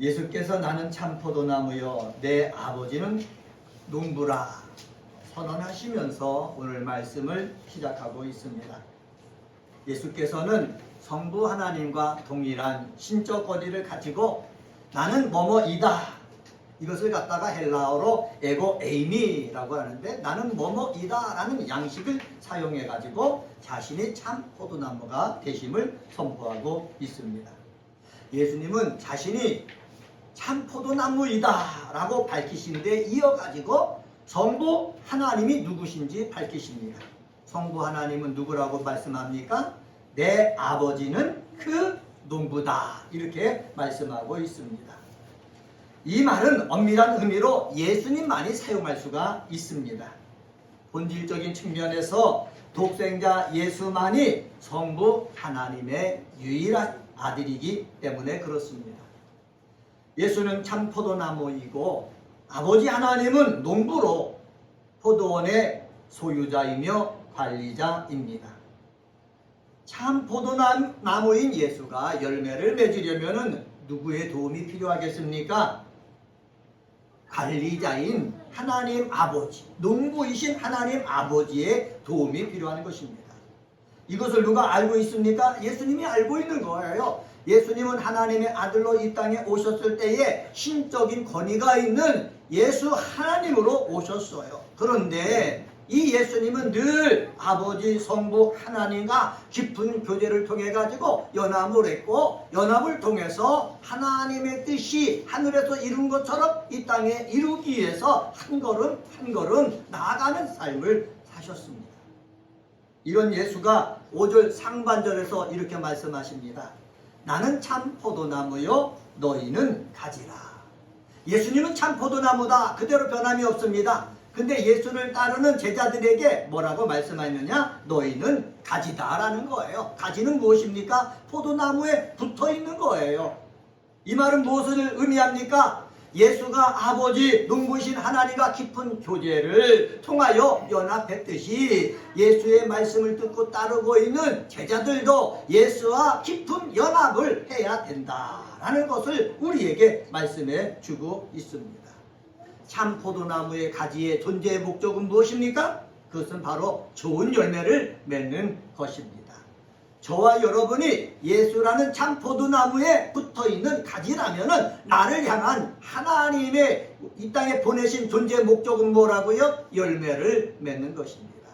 예수께서 나는 참 포도나무여 내 아버지는 농부라 선언하시면서 오늘 말씀을 시작하고 있습니다. 예수께서는 성부 하나님과 동일한 신적 권위를 가지고 나는 뭐뭐이다, 이것을 갖다가 헬라어로 에고 에이미라고 하는데 나는 뭐뭐이다 라는 양식을 사용해 가지고 자신이 참 포도나무가 되심을 선포하고 있습니다. 예수님은 자신이 참 포도나무이다 라고 밝히신 데 이어가지고 성부 하나님이 누구신지 밝히십니다. 성부 하나님은 누구라고 말씀합니까? 내 아버지는 그 농부다, 이렇게 말씀하고 있습니다. 이 말은 엄밀한 의미로 예수님만이 사용할 수가 있습니다. 본질적인 측면에서 독생자 예수만이 성부 하나님의 유일한 아들이기 때문에 그렇습니다. 예수는 참 포도나무이고 아버지 하나님은 농부로 포도원의 소유자이며 관리자입니다. 참 포도나무인 예수가 열매를 맺으려면 누구의 도움이 필요하겠습니까? 관리자인 하나님 아버지, 농부이신 하나님 아버지의 도움이 필요한 것입니다. 이것을 누가 알고 있습니까? 예수님이 알고 있는 거예요. 예수님은 하나님의 아들로 이 땅에 오셨을 때에 신적인 권위가 있는 예수 하나님으로 오셨어요. 그런데 이 예수님은 늘 아버지 성부 하나님과 깊은 교제를 통해 가지고 연합을 했고, 연합을 통해서 하나님의 뜻이 하늘에서 이룬 것처럼 이 땅에 이루기 위해서 한 걸음 한 걸음 나아가는 삶을 사셨습니다. 이런 예수가 5절 상반절에서 이렇게 말씀하십니다. 나는 참 포도나무요 너희는 가지라. 예수님은 참 포도나무다, 그대로 변함이 없습니다. 근데 예수를 따르는 제자들에게 뭐라고 말씀하느냐? 너희는 가지다 라는 거예요. 가지는 무엇입니까? 포도나무에 붙어 있는 거예요. 이 말은 무엇을 의미합니까? 예수가 아버지 농부이신 하나님과 깊은 교제를 통하여 연합했듯이 예수의 말씀을 듣고 따르고 있는 제자들도 예수와 깊은 연합을 해야 된다라는 것을 우리에게 말씀해 주고 있습니다. 참 포도나무의 가지의 존재의 목적은 무엇입니까? 그것은 바로 좋은 열매를 맺는 것입니다. 저와 여러분이 예수라는 참 포도나무에 붙어있는 가지라면 나를 향한 하나님의 이 땅에 보내신 존재의 목적은 뭐라고요? 열매를 맺는 것입니다.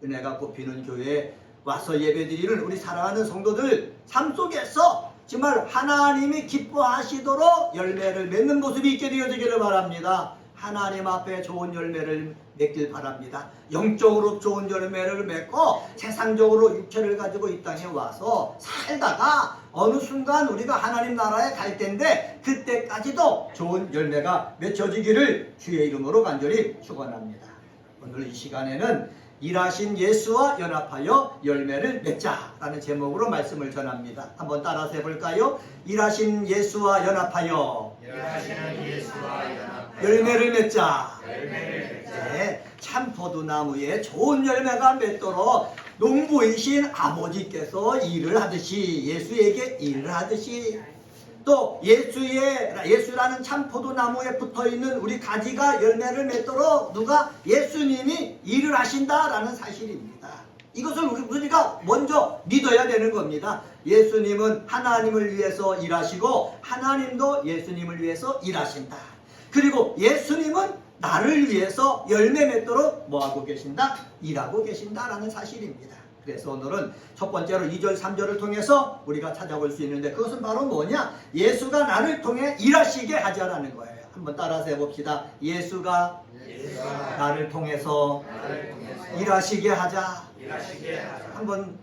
은혜가 꼽히는 교회에 와서 예배드리는 우리 사랑하는 성도들 삶 속에서 정말 하나님이 기뻐하시도록 열매를 맺는 모습이 있게 되어지기를 바랍니다. 하나님 앞에 좋은 열매를 맺길 바랍니다. 영적으로 좋은 열매를 맺고 세상적으로 육체를 가지고 이 땅에 와서 살다가 어느 순간 우리가 하나님 나라에 갈 텐데 그때까지도 좋은 열매가 맺혀지기를 주의 이름으로 간절히 축원합니다. 오늘 이 시간에는 일하신 예수와 연합하여 열매를 맺자라는 제목으로 말씀을 전합니다. 한번 따라서 해볼까요? 일하신 예수와 연합하여 열매를 맺자. 네, 참 포도나무에 좋은 열매가 맺도록 농부이신 아버지께서 일을 하듯이, 예수에게 일을 하듯이, 또 예수라는 참 포도나무에 붙어있는 우리 가지가 열매를 맺도록 누가? 예수님이 일을 하신다라는 사실입니다. 이것을 우리가 먼저 믿어야 되는 겁니다. 예수님은 하나님을 위해서 일하시고 하나님도 예수님을 위해서 일하신다. 그리고 예수님은 나를 위해서 열매 맺도록 뭐하고 계신다? 일하고 계신다라는 사실입니다. 그래서 오늘은 첫 번째로 2절 3절을 통해서 우리가 찾아볼 수 있는데 그것은 바로 뭐냐? 예수가 나를 통해 일하시게 하자라는 거예요. 한번 따라서 해봅시다. 예수가 나를 통해서 일하시게 하자.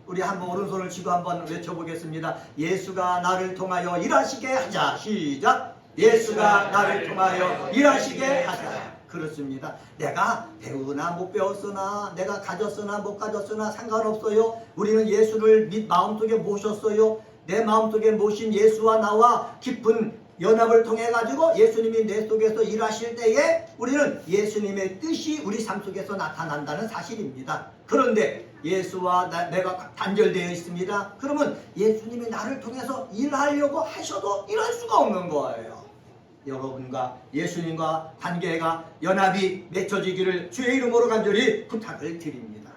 우리 한번 오른손을 쥐고 한번 외쳐보겠습니다. 예수가 나를 통하여 일하시게 하자. 시작. 예수가 나를 통하여 일하시게 하자. 그렇습니다. 내가 배우나 못 배웠으나, 내가 가졌으나 못 가졌으나 상관없어요. 우리는 예수를 마음속에 모셨어요. 내 마음속에 모신 예수와 나와 깊은 연합을 통해 가지고 예수님이 내 속에서 일하실 때에 우리는 예수님의 뜻이 우리 삶 속에서 나타난다는 사실입니다. 그런데 예수와 내가 단절되어 있습니다. 그러면 예수님이 나를 통해서 일하려고 하셔도 일할 수가 없는 거예요. 여러분과 예수님과 관계가 연합이 맺혀지기를 주의 이름으로 간절히 부탁을 드립니다.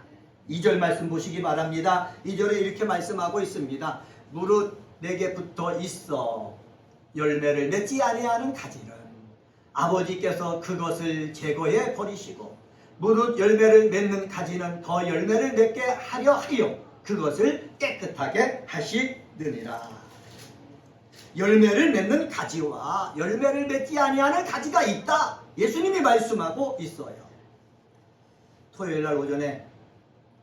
2절 말씀 보시기 바랍니다. 2절에 이렇게 말씀하고 있습니다. 무릇 내게 붙어 있어 열매를 맺지 아니하는 가지는 아버지께서 그것을 제거해 버리시고 무릇 열매를 맺는 가지는 더 열매를 맺게 하려 하여 그것을 깨끗하게 하시느니라. 열매를 맺는 가지와 열매를 맺지 아니하는 가지가 있다. 예수님이 말씀하고 있어요. 토요일날 오전에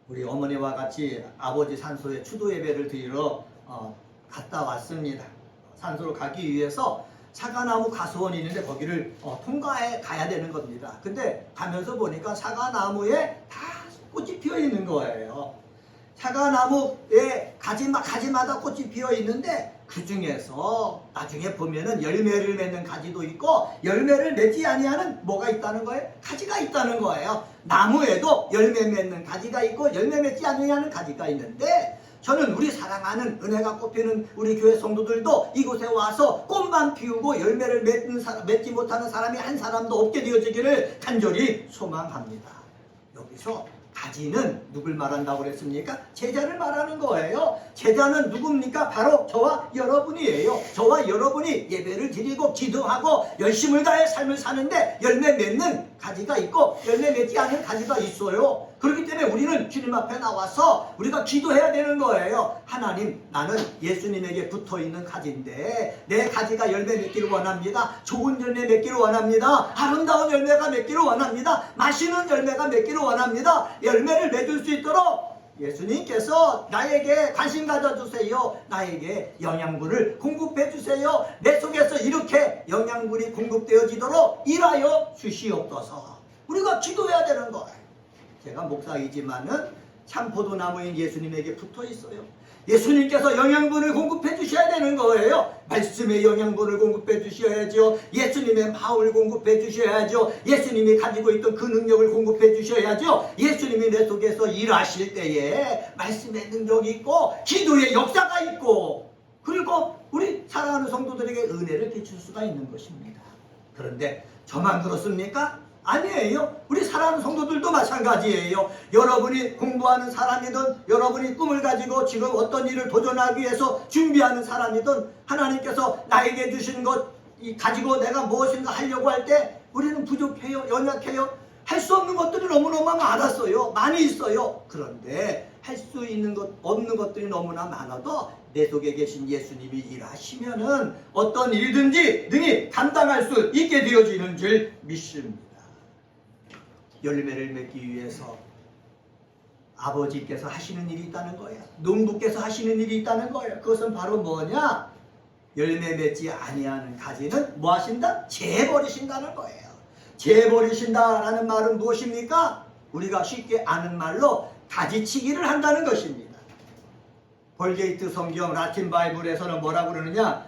우리 어머니와 같이 아버지 산소에 추도 예배를 드리러 갔다 왔습니다. 산소로 가기 위해서 사과나무 가수원이 있는데 거기를 통과해 가야 되는 겁니다. 근데 가면서 보니까 사과나무에 다 꽃이 피어 있는 거예요. 사과나무에 가지마다 꽃이 피어 있는데 그 중에서 나중에 보면은 열매를 맺는 가지도 있고 열매를 맺지 아니하는 뭐가 있다는 거예요? 가지가 있다는 거예요. 나무에도 열매 맺는 가지가 있고 열매 맺지 아니하는 가지가 있는데 저는 우리 사랑하는 은혜가 꽃피는 우리 교회 성도들도 이곳에 와서 꽃만 피우고 열매를 맺지 못하는 사람이 한 사람도 없게 되어지기를 간절히 소망합니다. 여기서 가지는 누굴 말한다고 그랬습니까? 제자를 말하는 거예요. 제자는 누굽니까? 바로 저와 여러분이에요. 저와 여러분이 예배를 드리고 기도하고 열심을 다해 삶을 사는데 열매 맺는 가지가 있고 열매 맺지 않는 가지가 있어요. 그렇기 때문에 우리는 주님 앞에 나와서 우리가 기도해야 되는 거예요. 하나님, 나는 예수님에게 붙어있는 가지인데 내 가지가 열매 맺기를 원합니다. 좋은 열매 맺기를 원합니다. 아름다운 열매가 맺기를 원합니다. 맛있는 열매가 맺기를 원합니다. 열매를 맺을 수 있도록 예수님께서 나에게 관심 가져주세요. 나에게 영양분을 공급해 주세요. 내 속에서 이렇게 영양분이 공급되어지도록 일하여 주시옵소서. 우리가 기도해야 되는 거예요. 제가 목사이지만은 참포도나무인 예수님에게 붙어 있어요. 예수님께서 영양분을 공급해 주셔야 되는 거예요. 말씀의 영양분을 공급해 주셔야죠. 예수님의 마음을 공급해 주셔야죠. 예수님이 가지고 있던 그 능력을 공급해 주셔야죠. 예수님이 내 속에서 일하실 때에 말씀의 능력이 있고 기도의 역사가 있고 그리고 우리 사랑하는 성도들에게 은혜를 끼칠 수가 있는 것입니다. 그런데 저만 그렇습니까? 아니에요. 우리 사랑하는 성도들도 마찬가지예요. 여러분이 공부하는 사람이든 여러분이 꿈을 가지고 지금 어떤 일을 도전하기 위해서 준비하는 사람이든 하나님께서 나에게 주신 것 가지고 내가 무엇인가 하려고 할 때 우리는 부족해요. 연약해요. 할 수 없는 것들이 너무너무 많았어요. 많이 있어요. 그런데 할 수 있는 것 없는 것들이 너무나 많아도 내 속에 계신 예수님이 일하시면은 어떤 일든지 능히 감당할 수 있게 되어지는 줄 믿습니다. 열매를 맺기 위해서 아버지께서 하시는 일이 있다는 거예요. 농부께서 하시는 일이 있다는 거예요. 그것은 바로 뭐냐? 열매 맺지 아니하는 가지는 뭐 하신다? 재버리신다는 거예요. 재버리신다라는 말은 무엇입니까? 우리가 쉽게 아는 말로 가지치기를 한다는 것입니다. 볼게이트 성경 라틴 바이블에서는 뭐라고 그러느냐?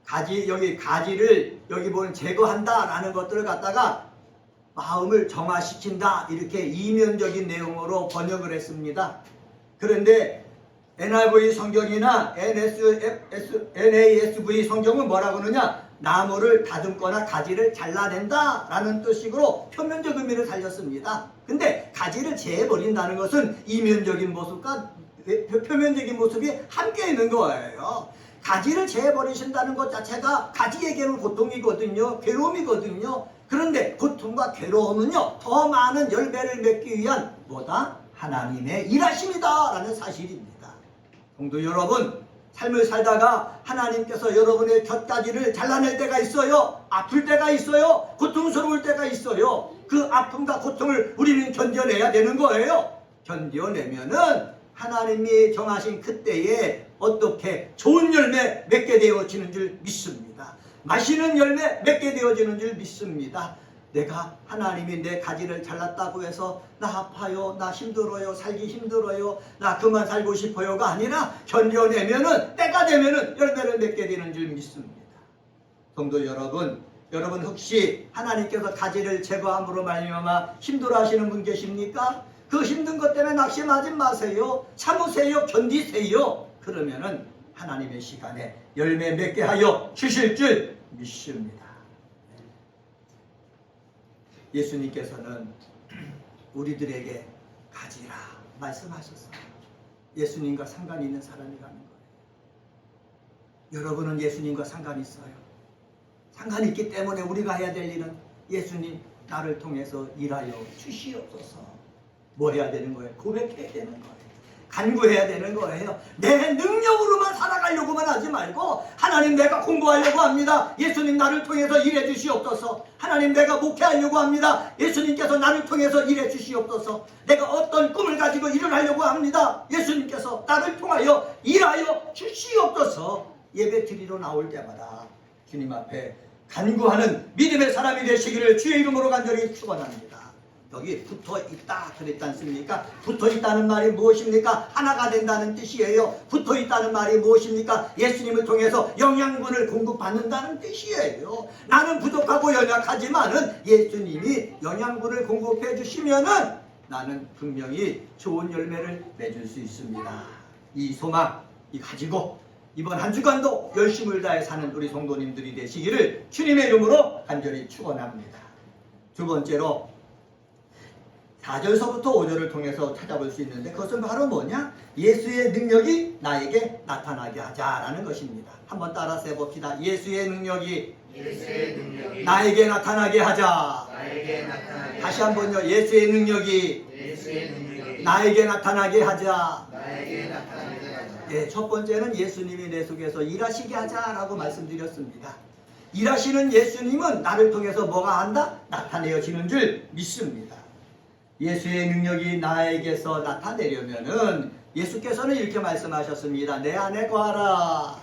가지를 여기 보면 제거한다라는 것들을 갖다가 마음을 정화시킨다 이렇게 이면적인 내용으로 번역을 했습니다. 그런데 NIV 성경이나 NASV 성경은 뭐라고 그러냐? 나무를 다듬거나 가지를 잘라낸다 라는 뜻식으로 표면적 의미를 살렸습니다. 근데 가지를 재버린다는 것은 이면적인 모습과 표면적인 모습이 함께 있는 거예요. 가지를 재버리신다는 것 자체가 가지에게는 고통이거든요. 괴로움이거든요. 그런데 고통과 괴로움은요, 더 많은 열매를 맺기 위한 뭐다? 하나님의 일하심이다 라는 사실입니다. 성도 여러분, 삶을 살다가 하나님께서 여러분의 곁가지를 잘라낼 때가 있어요. 아플 때가 있어요. 고통스러울 때가 있어요. 그 아픔과 고통을 우리는 견뎌내야 되는 거예요. 견뎌내면은 하나님이 정하신 그때에 어떻게 좋은 열매 맺게 되어지는 줄 믿습니다. 맛있는 열매 맺게 되어지는 줄 믿습니다. 내가 하나님이 내 가지를 잘랐다고 해서 나 아파요, 나 힘들어요, 살기 힘들어요, 나 그만 살고 싶어요가 아니라 견뎌내면은 때가 되면은 열매를 맺게 되는 줄 믿습니다. 성도 여러분, 여러분 혹시 하나님께서 가지를 제거함으로 말미암아 힘들어하시는 분 계십니까? 그 힘든 것 때문에 낙심하지 마세요. 참으세요. 견디세요. 그러면은 하나님의 시간에 열매 맺게 하여 주실 줄 믿습니다. 예수님께서는 우리들에게 가지라 말씀하셨어요. 예수님과 상관이 있는 사람이라는 거예요. 여러분은 예수님과 상관이 있어요. 상관이 있기 때문에 우리가 해야 될 일은 예수님 나를 통해서 일하여 주시옵소서. 뭐 해야 되는 거예요? 고백해야 되는 거예요. 간구해야 되는 거예요. 내 능력으로만 살아가려고만 하지 말고, 하나님 내가 공부하려고 합니다. 예수님 나를 통해서 일해 주시옵소서. 하나님 내가 목회하려고 합니다. 예수님께서 나를 통해서 일해 주시옵소서. 내가 어떤 꿈을 가지고 일을 하려고 합니다. 예수님께서 나를 통하여 일하여 주시옵소서. 예배 드리러 나올 때마다 주님 앞에 간구하는 믿음의 사람이 되시기를 주의 이름으로 간절히 축원합니다. 여기 붙어있다 그랬지 않습니까? 붙어있다는 말이 무엇입니까? 하나가 된다는 뜻이에요. 붙어있다는 말이 무엇입니까? 예수님을 통해서 영양분을 공급받는다는 뜻이에요. 나는 부족하고 연약하지만은 예수님이 영양분을 공급해 주시면은 나는 분명히 좋은 열매를 맺을 수 있습니다. 이 소망 가지고 이번 한 주간도 열심을 다해 사는 우리 성도님들이 되시기를 주님의 이름으로 간절히 축원합니다. 두 번째로 4절서부터 5절을 통해서 찾아볼 수 있는데, 그것은 바로 뭐냐? 예수의 능력이 나에게 나타나게 하자라는 것입니다. 한번 따라서 해봅시다. 예수의 능력이 나에게 나타나게 하자. 다시 한번요. 예수의 능력이 나에게 나타나게 하자. 네, 첫 번째는 예수님이 내 속에서 일하시게 하자라고 말씀드렸습니다. 일하시는 예수님은 나를 통해서 뭐가 한다? 나타내어지는 줄 믿습니다. 예수의 능력이 나에게서 나타내려면은 예수께서는 이렇게 말씀하셨습니다. 내 안에 거하라.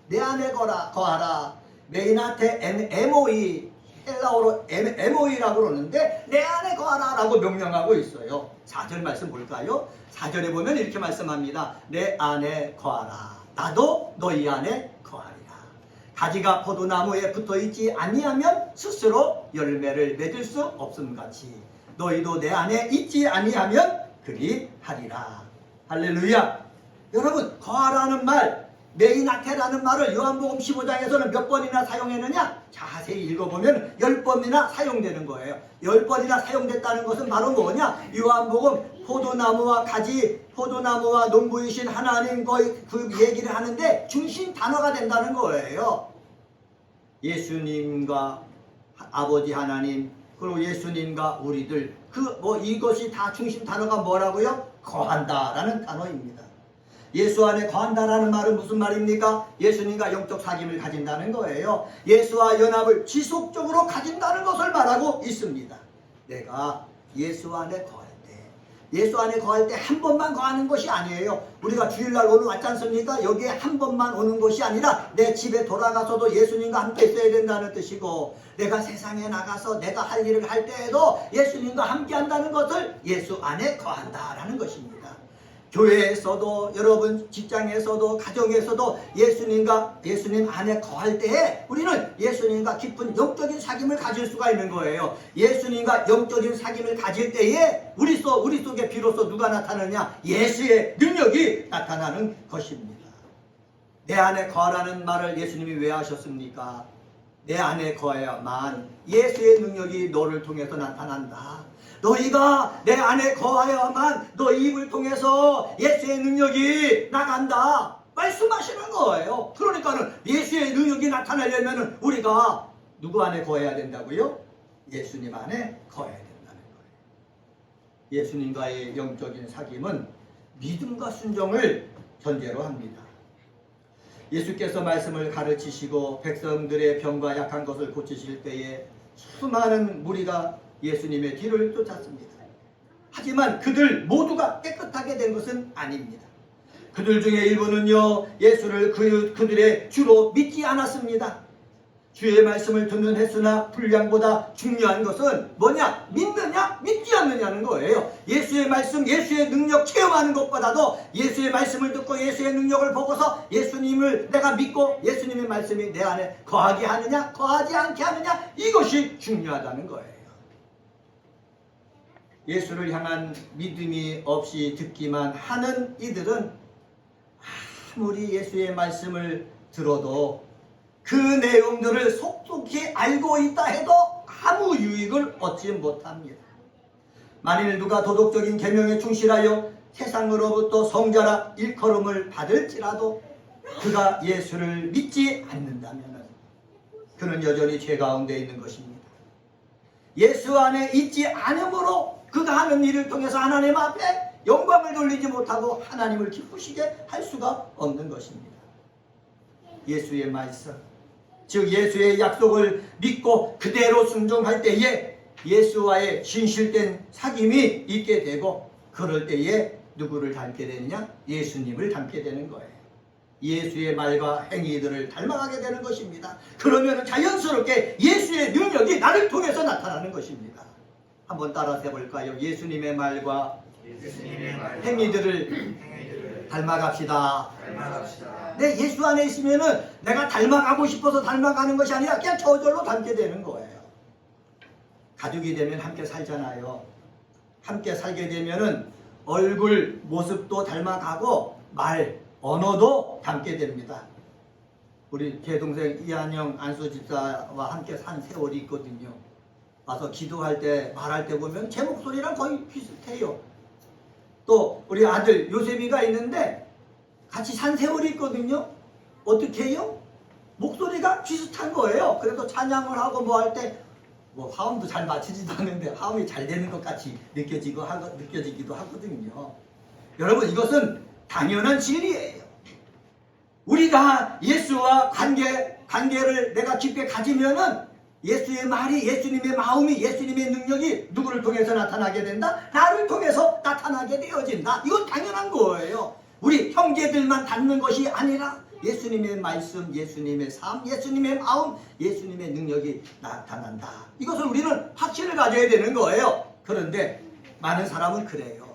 내 안에 거하라. 메이나테 MOE, 헬라어로 MOE라고 그러는데 내 안에 거하라 라고 명령하고 있어요. 4절 말씀 볼까요? 4절에 보면 이렇게 말씀합니다. 내 안에 거하라. 나도 너희 안에 거하리라. 가지가 포도나무에 붙어있지 아니하면 스스로 열매를 맺을 수 없음같이 너희도 내 안에 있지 아니하면 그리하리라. 할렐루야. 여러분, 거하라는 말, 메이나테라는 말을 요한복음 15장에서는 몇 번이나 사용했느냐? 자세히 읽어보면 10번이나 사용되는 거예요. 10번이나 사용됐다는 것은 바로 뭐냐? 요한복음 포도나무와 가지, 포도나무와 농부이신 하나님 그 얘기를 하는데 중심 단어가 된다는 거예요. 예수님과 아버지 하나님, 그리고 예수님과 우리들, 이것이 다 중심 단어가 뭐라고요? 거한다라는 단어입니다. 예수 안에 거한다라는 말은 무슨 말입니까? 예수님과 영적 사귐을 가진다는 거예요. 예수와 연합을 지속적으로 가진다는 것을 말하고 있습니다. 내가 예수 안에 거할 때 한 번만 거하는 것이 아니에요. 우리가 주일날 오늘 왔지 않습니까? 여기에 한 번만 오는 것이 아니라 내 집에 돌아가서도 예수님과 함께 있어야 된다는 뜻이고, 내가 세상에 나가서 내가 할 일을 할 때에도 예수님과 함께 한다는 것을 예수 안에 거한다라는 것입니다. 교회에서도, 여러분 직장에서도, 가정에서도 예수님 안에 거할 때에 우리는 예수님과 깊은 영적인 사귐을 가질 수가 있는 거예요. 예수님과 영적인 사귐을 가질 때에 우리 속에 비로소 누가 나타나느냐? 예수의 능력이 나타나는 것입니다. 내 안에 거하라는 말을 예수님이 왜 하셨습니까? 내 안에 거해야만 예수의 능력이 너를 통해서 나타난다. 너희가 내 안에 거하여야만 너희 입을 통해서 예수의 능력이 나간다 말씀하시는 거예요. 그러니까는 예수의 능력이 나타나려면 우리가 누구 안에 거해야 된다고요? 예수님 안에 거해야 된다는 거예요. 예수님과의 영적인 사귐은 믿음과 순종을 전제로 합니다. 예수께서 말씀을 가르치시고 백성들의 병과 약한 것을 고치실 때에 수많은 무리가 예수님의 뒤를 쫓았습니다. 하지만 그들 모두가 깨끗하게 된 것은 아닙니다. 그들 중에 일부는요, 예수를 그들의 주로 믿지 않았습니다. 주의 말씀을 듣는 횟수나 분량보다 중요한 것은 뭐냐? 믿느냐? 믿지 않느냐는 거예요. 예수의 말씀, 예수의 능력 체험하는 것보다도 예수의 말씀을 듣고 예수의 능력을 보고서 예수님을 내가 믿고 예수님의 말씀이 내 안에 거하게 하느냐, 거하지 않게 하느냐, 이것이 중요하다는 거예요. 예수를 향한 믿음이 없이 듣기만 하는 이들은 아무리 예수의 말씀을 들어도 그 내용들을 속속히 알고 있다 해도 아무 유익을 얻지 못합니다. 만일 누가 도덕적인 계명에 충실하여 세상으로부터 성자라 일컬음을 받을지라도 그가 예수를 믿지 않는다면 그는 여전히 죄 가운데 있는 것입니다. 예수 안에 있지 않으므로 그가 하는 일을 통해서 하나님 앞에 영광을 돌리지 못하고 하나님을 기쁘시게 할 수가 없는 것입니다. 예수의 말씀, 즉 예수의 약속을 믿고 그대로 순종할 때에 예수와의 진실된 사귐이 있게 되고, 그럴 때에 누구를 닮게 되느냐? 예수님을 닮게 되는 거예요. 예수의 말과 행위들을 닮아가게 되는 것입니다. 그러면 자연스럽게 예수의 능력이 나를 통해서 나타나는 것입니다. 한번 따라서 해볼까요? 예수님의 말과 행위들을 닮아갑시다. 내 예수 안에 있으면은 내가 닮아가고 싶어서 닮아가는 것이 아니라 그냥 저절로 닮게 되는 거예요. 가족이 되면 함께 살잖아요. 함께 살게 되면은 얼굴 모습도 닮아가고 말, 언어도 닮게 됩니다. 우리 제 동생 이한영 안수 집사와 함께 산 세월이 있거든요. 와서 기도할 때 말할 때 보면 제 목소리랑 거의 비슷해요. 또 우리 아들 요셉이가 있는데 같이 산 세월이 있거든요. 어떻게 해요? 목소리가 비슷한 거예요. 그래서 찬양을 하고 뭐 할 때 뭐 화음도 잘 맞추지도 않는데 화음이 잘 되는 것 같이 느껴지기도 하거든요. 여러분, 이것은 당연한 진리예요. 우리가 예수와 관계를 내가 깊게 가지면은 예수의 말이, 예수님의 마음이, 예수님의 능력이 누구를 통해서 나타나게 된다? 나를 통해서 나타나게 되어진다. 이건 당연한 거예요. 우리 형제들만 닮는 것이 아니라 예수님의 말씀, 예수님의 삶, 예수님의 마음, 예수님의 능력이 나타난다. 이것을 우리는 확신을 가져야 되는 거예요. 그런데 많은 사람은 그래요.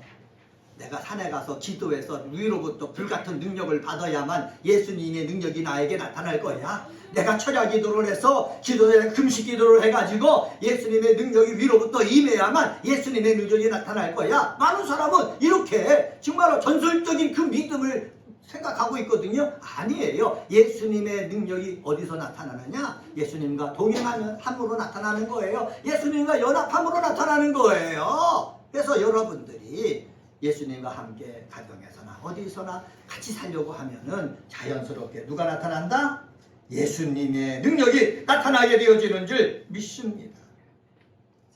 내가 산에 가서 기도해서 위로부터 불같은 능력을 받아야만 예수님의 능력이 나에게 나타날 거야. 내가 철야 기도를 해서 기도에 금식 기도를 해가지고 예수님의 능력이 위로부터 임해야만 예수님의 능력이 나타날 거야. 많은 사람은 이렇게 정말로 전설적인 그 믿음을 생각하고 있거든요. 아니에요. 예수님의 능력이 어디서 나타나느냐? 예수님과 동행하는 함으로 나타나는 거예요. 예수님과 연합함으로 나타나는 거예요. 그래서 여러분들이 예수님과 함께 가정에서나 어디서나 같이 살려고 하면은 자연스럽게 누가 나타난다? 예수님의 능력이 나타나게 되어지는 줄 믿습니다.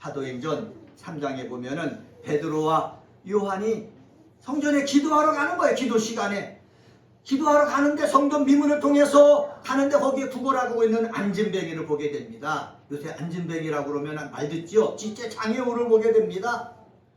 사도행전 3장에 보면은 베드로와 요한이 성전에 기도하러 가는 거예요. 기도 시간에. 기도하러 가는데 성전 미문을 통해서 가는데 거기에 구걸하고 있는 안진뱅이를 보게 됩니다. 요새 안진뱅이라고 그러면 말 듣죠? 지체장애우를 보게 됩니다.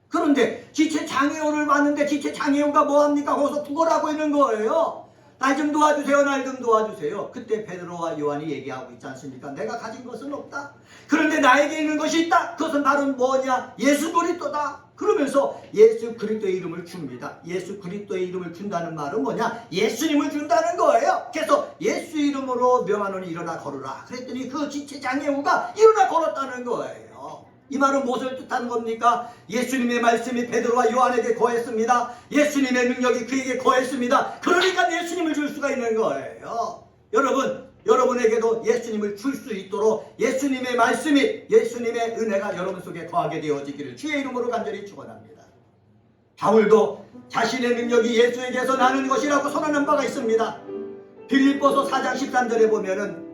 그런데 지체장애우를 봤는데 지체장애우가 뭐합니까? 거기서 구걸하고 있는 거예요. 날 좀 도와주세요. 날 좀 도와주세요. 그때 베드로와 요한이 얘기하고 있지 않습니까? 내가 가진 것은 없다. 그런데 나에게 있는 것이 있다. 그것은 바로 뭐냐? 예수 그리스도다. 그러면서 예수 그리스도의 이름을 줍니다. 예수 그리스도의 이름을 준다는 말은 뭐냐? 예수님을 준다는 거예요. 그래서 예수 이름으로 명하노니 일어나 걸으라. 그랬더니 그 지체장애우가 일어나 걸었다는 거예요. 이 말은 무엇을 뜻하는 겁니까? 예수님의 말씀이 베드로와 요한에게 거했습니다. 예수님의 능력이 그에게 거했습니다. 그러니까 예수님을 줄 수가 있는 거예요. 여러분에게도 예수님을 줄 수 있도록 예수님의 말씀이, 예수님의 은혜가 여러분 속에 거하게 되어지기를 주의 이름으로 간절히 축원합니다. 바울도 자신의 능력이 예수에게서 나는 것이라고 선언한 바가 있습니다. 빌립보서 4장 13절에 보면은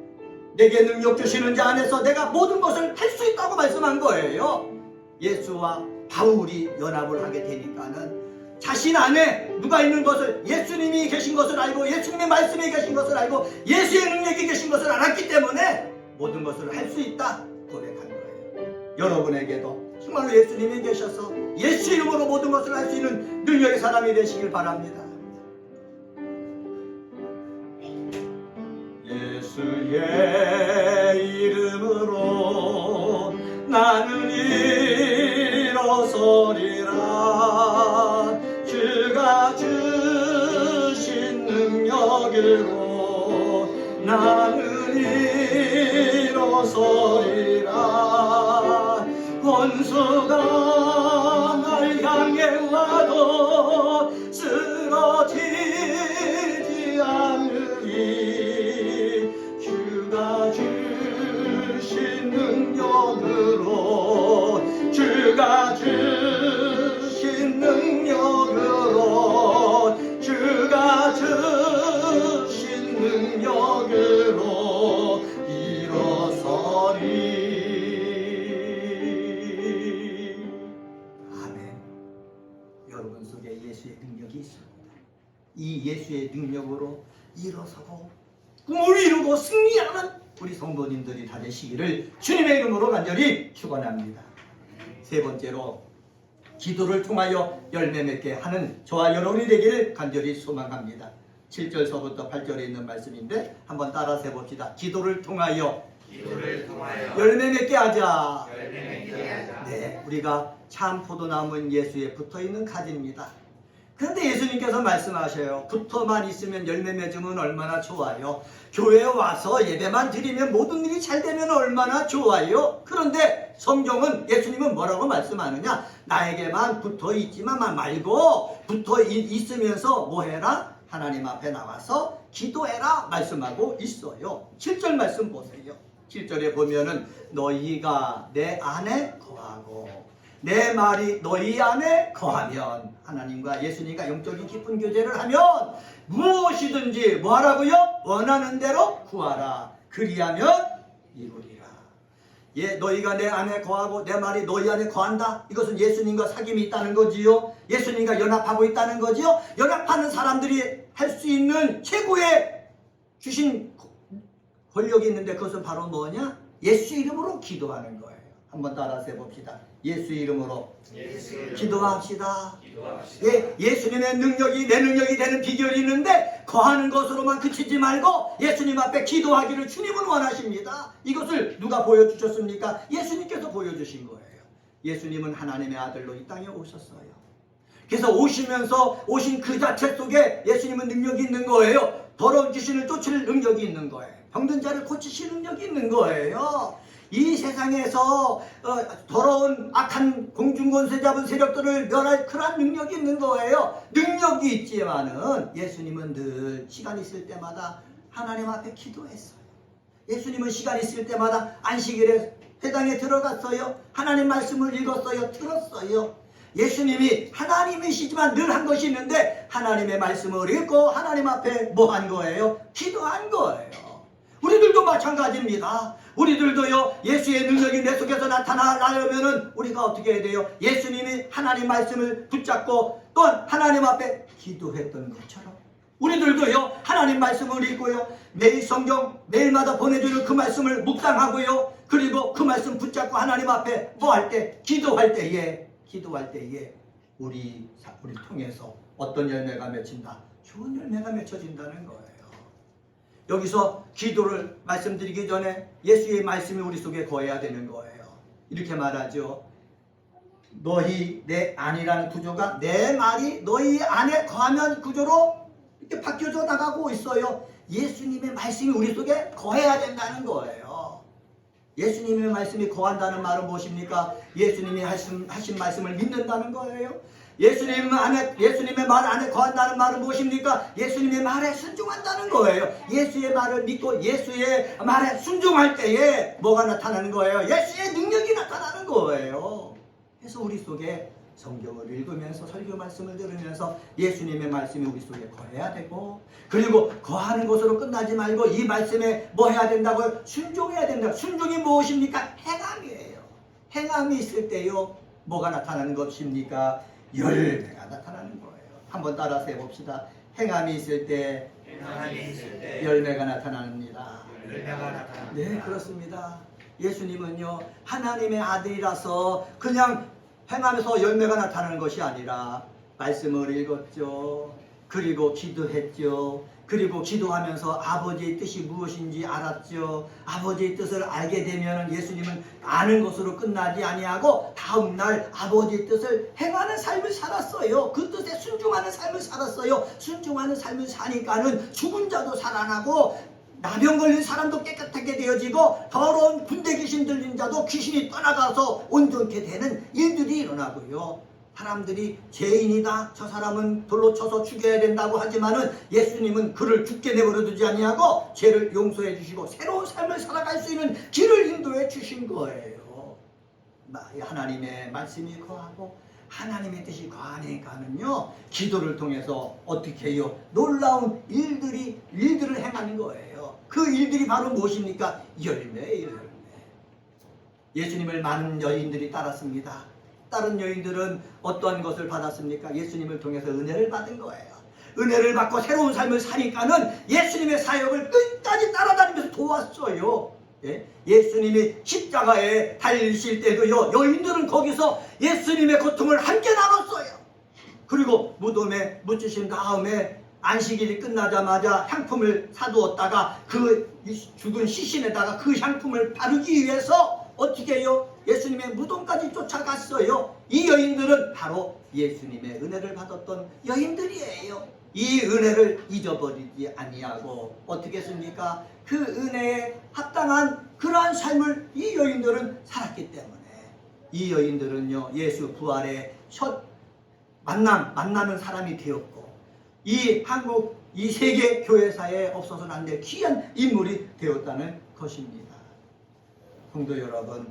내게 능력 주시는 자 안에서 내가 모든 것을 할 수 있다고 말씀한 거예요. 예수와 바울이 연합을 하게 되니까는 자신 안에 누가 있는 것을, 예수님이 계신 것을 알고 예수님의 말씀이 계신 것을 알고 예수의 능력이 계신 것을 알았기 때문에 모든 것을 할 수 있다 고백한 거예요. 여러분에게도 정말로 예수님이 계셔서 예수 이름으로 모든 것을 할 수 있는 능력의 사람이 되시길 바랍니다. 예수의 이름으로 나는 일어서리라. 주가 주신 능력으로 나는 일어서리라. 원수가 날 향해 와도 쓰러지지 않으리. 주가 주신 능력으로 믿음으로 일어서고 꿈을 이루고 승리하는 우리 성도님들이 다 되시기를 주님의 이름으로 간절히 축원합니다. 세 번째로 기도를 통하여 열매 맺게 하는 저와 여러분이 되기를 간절히 소망합니다. 7절서부터 8절에 있는 말씀인데 한번 따라서 해봅시다. 기도를 통하여 열매 맺게 하자. 네, 우리가 참 포도나무인 예수에 붙어있는 가지입니다. 그런데 예수님께서 말씀하셔요. 붙어만 있으면 열매 맺으면 얼마나 좋아요. 교회에 와서 예배만 드리면 모든 일이 잘 되면 얼마나 좋아요. 그런데 성경은 예수님은 뭐라고 말씀하느냐, 나에게만 붙어 있지만 말고 붙어 있으면서 뭐 해라? 하나님 앞에 나와서 기도해라 말씀하고 있어요. 7절 말씀 보세요. 7절에 보면은 너희가 내 안에 거하고 내 말이 너희 안에 거하면, 하나님과 예수님과 영적인 깊은 교제를 하면 무엇이든지 뭐하라고요? 원하는 대로 구하라. 그리하면 이루리라. 예, 너희가 내 안에 거하고 내 말이 너희 안에 거한다. 이것은 예수님과 사귐이 있다는 거지요. 예수님과 연합하고 있다는 거지요. 연합하는 사람들이 할 수 있는 최고의 주신 권력이 있는데 그것은 바로 뭐냐? 예수 이름으로 기도하는 거예요. 한번 따라서 해봅시다. 예수 이름으로 기도합시다. 예, 예수님의 능력이 내 능력이 되는 비결이 있는데 거하는 것으로만 그치지 말고 예수님 앞에 기도하기를 주님은 원하십니다. 이것을 누가 보여주셨습니까? 예수님께서 보여주신 거예요. 예수님은 하나님의 아들로 이 땅에 오셨어요. 그래서 오시면서 오신 그 자체 속에 예수님은 능력이 있는 거예요. 더러운 귀신을 쫓을 능력이 있는 거예요. 병든 자를 고치실 능력이 있는 거예요. 이 세상에서 더러운 악한 공중권세 잡은 세력들을 멸할 그런 능력이 있는 거예요. 능력이 있지만은 예수님은 늘 시간 있을 때마다 하나님 앞에 기도했어요. 예수님은 시간 있을 때마다 안식일에 회당에 들어갔어요. 하나님 말씀을 읽었어요. 들었어요. 예수님이 하나님이시지만 늘 한 것이 있는데 하나님의 말씀을 읽고 하나님 앞에 뭐 한 거예요? 기도한 거예요. 우리들도 마찬가지입니다. 우리들도요, 예수의 능력이 내 속에서 나타나려면은 우리가 어떻게 해야 돼요? 예수님이 하나님 말씀을 붙잡고 또한 하나님 앞에 기도했던 것처럼 우리들도요, 하나님 말씀을 읽고요, 매일 성경 매일마다 보내주는 그 말씀을 묵상하고요, 그리고 그 말씀 붙잡고 하나님 앞에 뭐 할 때? 기도할 때에 우리 통해서 어떤 열매가 맺힌다? 좋은 열매가 맺혀진다는 거예요. 여기서 기도를 말씀드리기 전에 예수의 말씀이 우리 속에 거해야 되는 거예요. 이렇게 말하죠. 너희 내 안이라는 구조가 내 말이 너희 안에 거하면 구조로 이렇게 바뀌어져 나가고 있어요. 예수님의 말씀이 우리 속에 거해야 된다는 거예요. 예수님의 말씀이 거한다는 말은 무엇입니까? 예수님이 하신 말씀을 믿는다는 거예요. 예수님의 말 안에 거한다는 말은 무엇입니까? 예수님의 말에 순종한다는 거예요. 예수의 말을 믿고 예수의 말에 순종할 때에 뭐가 나타나는 거예요? 예수의 능력이 나타나는 거예요. 그래서 우리 속에 성경을 읽으면서 설교 말씀을 들으면서 예수님의 말씀이 우리 속에 거해야 되고, 그리고 거하는 것으로 끝나지 말고 이 말씀에 뭐 해야 된다고요? 순종해야 된다. 순종이 무엇입니까? 행함이에요. 행함이 있을 때요, 뭐가 나타나는 것입니까? 열매가 나타나는 거예요. 한번 따라서 해봅시다. 행함이 있을 때 열매가 나타납니다. 네, 그렇습니다. 예수님은요, 하나님의 아들이라서 그냥 행하면서 열매가 나타나는 것이 아니라 말씀을 읽었죠. 그리고 기도했죠. 그리고 기도하면서 아버지의 뜻이 무엇인지 알았죠. 아버지의 뜻을 알게 되면 예수님은 아는 것으로 끝나지 아니하고 다음날 아버지의 뜻을 행하는 삶을 살았어요. 그 뜻에 순종하는 삶을 살았어요. 순종하는 삶을 사니까는 죽은 자도 살아나고 나병 걸린 사람도 깨끗하게 되어지고 더러운 군대 귀신 들린 자도 귀신이 떠나가서 온전케 되는 일들이 일어나고요. 사람들이 죄인이다, 저 사람은 돌로 쳐서 죽여야 된다고 하지만은 예수님은 그를 죽게 내버려 두지 아니하고 죄를 용서해 주시고 새로운 삶을 살아갈 수 있는 길을 인도해 주신 거예요. 하나님의 말씀이 거하고 하나님의 뜻이 거하니까는요, 기도를 통해서 어떻게 해요? 놀라운 일들을 행하는 거예요. 그 일들이 바로 무엇입니까? 열매예요, 열매. 예수님을 많은 여인들이 따랐습니다. 다른 여인들은 어떠한 것을 받았습니까? 예수님을 통해서 은혜를 받은 거예요. 은혜를 받고 새로운 삶을 사니까는 예수님의 사역을 끝까지 따라다니면서 도왔어요. 예? 예수님이 십자가에 달리실 때도요, 여인들은 거기서 예수님의 고통을 함께 나눴어요. 그리고 무덤에 묻히신 다음에 안식일이 끝나자마자 향품을 사두었다가 그 죽은 시신에다가 그 향품을 바르기 위해서 어떻게 해요? 예수님의 무덤까지 쫓아갔어요. 이 여인들은 바로 예수님의 은혜를 받았던 여인들이에요. 이 은혜를 잊어버리지 아니하고 어떻게 했습니까? 그 은혜에 합당한 그러한 삶을 이 여인들은 살았기 때문에 이 여인들은요, 예수 부활의 첫 만나는 사람이 되었고, 이 한국, 이 세계 교회사에 없어서는 안 될 귀한 인물이 되었다는 것입니다. 성도 여러분,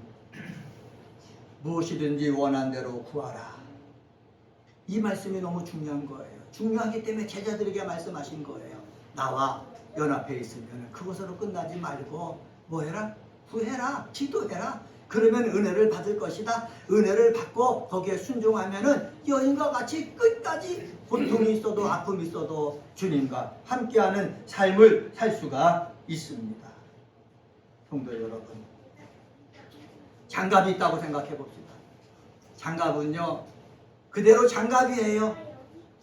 무엇이든지 원한 대로 구하라. 이 말씀이 너무 중요한 거예요. 중요하기 때문에 제자들에게 말씀하신 거예요. 나와 연합해 있으면 그것으로 끝나지 말고 뭐 해라? 구해라. 기도해라. 그러면 은혜를 받을 것이다. 은혜를 받고 거기에 순종하면은 여인과 같이 끝까지 고통이 있어도 아픔이 있어도 주님과 함께하는 삶을 살 수가 있습니다. 성도 여러분, 장갑이 있다고 생각해 봅시다. 장갑은요, 그대로 장갑이에요.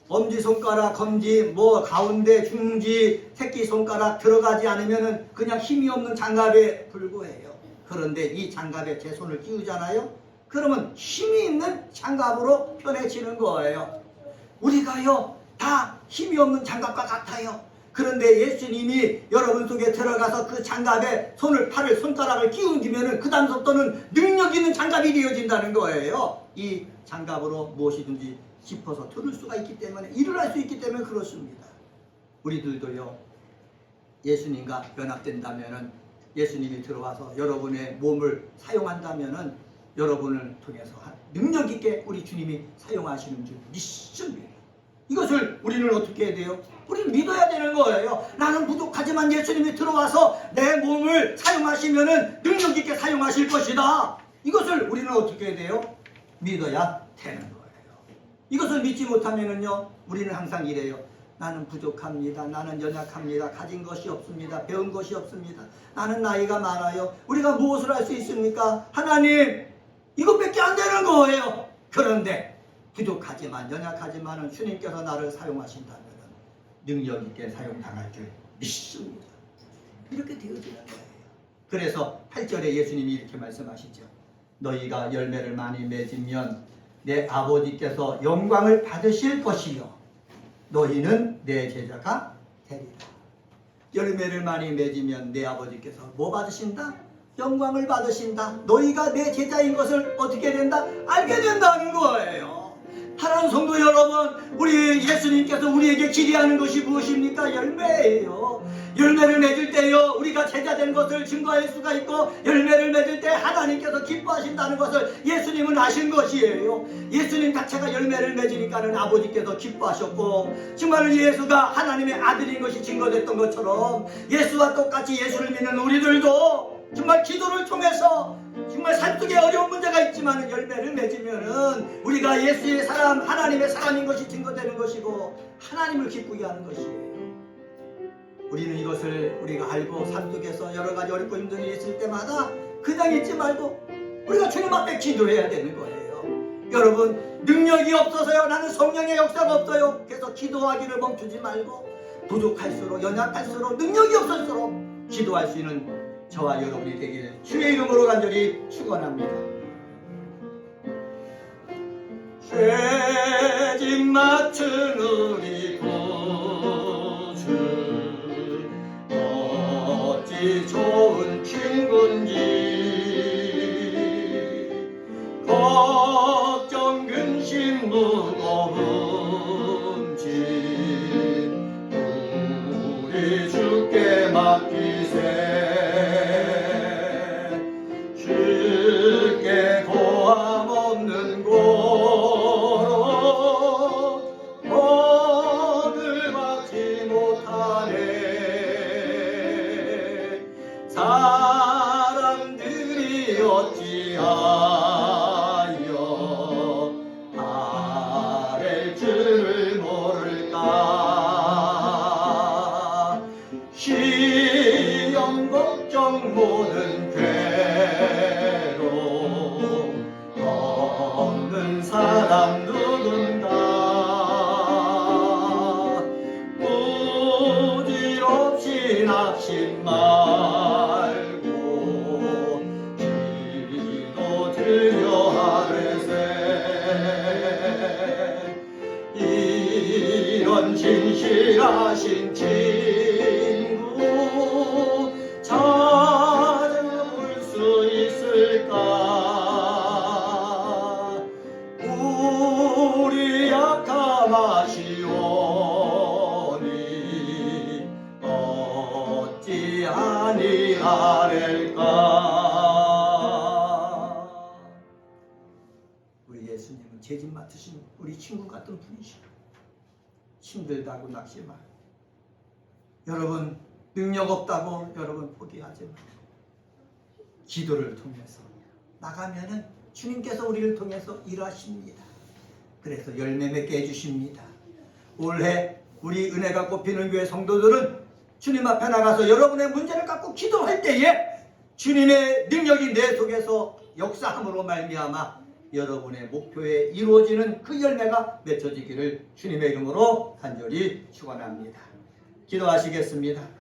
엄지손가락, 검지, 뭐 가운데, 중지, 새끼손가락 들어가지 않으면은 그냥 힘이 없는 장갑에 불과해요. 그런데 이 장갑에 제 손을 끼우잖아요. 그러면 힘이 있는 장갑으로 편해지는 거예요. 우리가요, 다 힘이 없는 장갑과 같아요. 그런데 예수님이 여러분 속에 들어가서 그 장갑에 팔을, 손가락을 끼우기면은 그 다음부터는 능력 있는 장갑이 되어진다는 거예요. 이 장갑으로 무엇이든지 짚어서 들을 수가 있기 때문에, 일을 할 수 있기 때문에 그렇습니다. 우리들도요, 예수님과 연합된다면은, 예수님이 들어와서 여러분의 몸을 사용한다면은 여러분을 통해서 능력 있게 우리 주님이 사용하시는 줄 믿습니다. 이것을 우리는 어떻게 해야 돼요? 우리는 믿어야 되는 거예요. 나는 부족하지만 예수님이 들어와서 내 몸을 사용하시면은 능력 있게 사용하실 것이다. 이것을 우리는 어떻게 해야 돼요? 믿어야 되는 거예요. 이것을 믿지 못하면은요, 우리는 항상 이래요. 나는 부족합니다. 나는 연약합니다. 가진 것이 없습니다. 배운 것이 없습니다. 나는 나이가 많아요. 우리가 무엇을 할 수 있습니까? 하나님, 이것밖에 안 되는 거예요. 그런데 부족하지만, 연약하지만 주님께서 나를 사용하신다면 능력 있게 사용당할 줄 믿습니다. 이렇게 되어지는 거예요. 그래서 8절에 예수님이 이렇게 말씀하시죠. 너희가 열매를 많이 맺으면 내 아버지께서 영광을 받으실 것이요 너희는 내 제자가 되리라. 열매를 많이 맺으면 내 아버지께서 뭐 받으신다? 영광을 받으신다. 너희가 내 제자인 것을 어떻게 된다? 알게 된다는 거예요. 사랑하는 성도 여러분, 우리 예수님께서 우리에게 기대하는 것이 무엇입니까? 열매예요. 열매를 맺을 때요, 우리가 제자된 것을 증거할 수가 있고, 열매를 맺을 때 하나님께서 기뻐하신다는 것을 예수님은 아신 것이에요. 예수님 자체가 열매를 맺으니까는 아버지께서 기뻐하셨고, 정말 예수가 하나님의 아들인 것이 증거됐던 것처럼 예수와 똑같이 예수를 믿는 우리들도 정말 기도를 통해서 정말 삶속에 어려운 문제가 있지만 열매를 맺으면은 우리가 예수의 사람, 하나님의 사람인 것이 증거되는 것이고 하나님을 기쁘게 하는 것이에요. 우리는 이것을 우리가 알고 삶속에서 여러 가지 어렵고 힘든 일이 있을 때마다 그냥 있지 말고 우리가 주님 앞에 기도해야 되는 거예요. 여러분, 능력이 없어서요, 나는 성령의 역사가 없어요, 그래서 기도하기를 멈추지 말고 부족할수록, 연약할수록, 능력이 없을수록 기도할 수 있는 저와 여러분이 되길 주의 이름으로 간절히 축원합니다. 죄짐 맡은 우리 구주, 어찌 좋은 친구인지, 걱정 근심 무거운 짐 우리 주께 맡기세. 주께 고함 없는 고로 복을 받지 못하네. 사람들이 어찌하여 아랠 줄을 모를까. 모든 괴로움 없는 사람 누군가 부질없이 낙심 말고 기도 드려 하되세 이런 진실하신 친구 찾아볼 수 있을까 우리 약함하시오니 어찌 아니하렐까. 우리 예수님은 죄짐 맡으신 우리 친구 같은 분이시고 힘들다고 낙심하 여러분 능력 없다고 여러분 포기하지 마세요. 기도를 통해서 나가면은 주님께서 우리를 통해서 일하십니다. 그래서 열매 맺게 해주십니다. 올해 우리 은혜가 꼽히는 교회 성도들은 주님 앞에 나가서 여러분의 문제를 갖고 기도할 때에 주님의 능력이 내 속에서 역사함으로 말미암아 여러분의 목표에 이루어지는 그 열매가 맺혀지기를 주님의 이름으로 간절히 축원합니다. 기도하시겠습니다.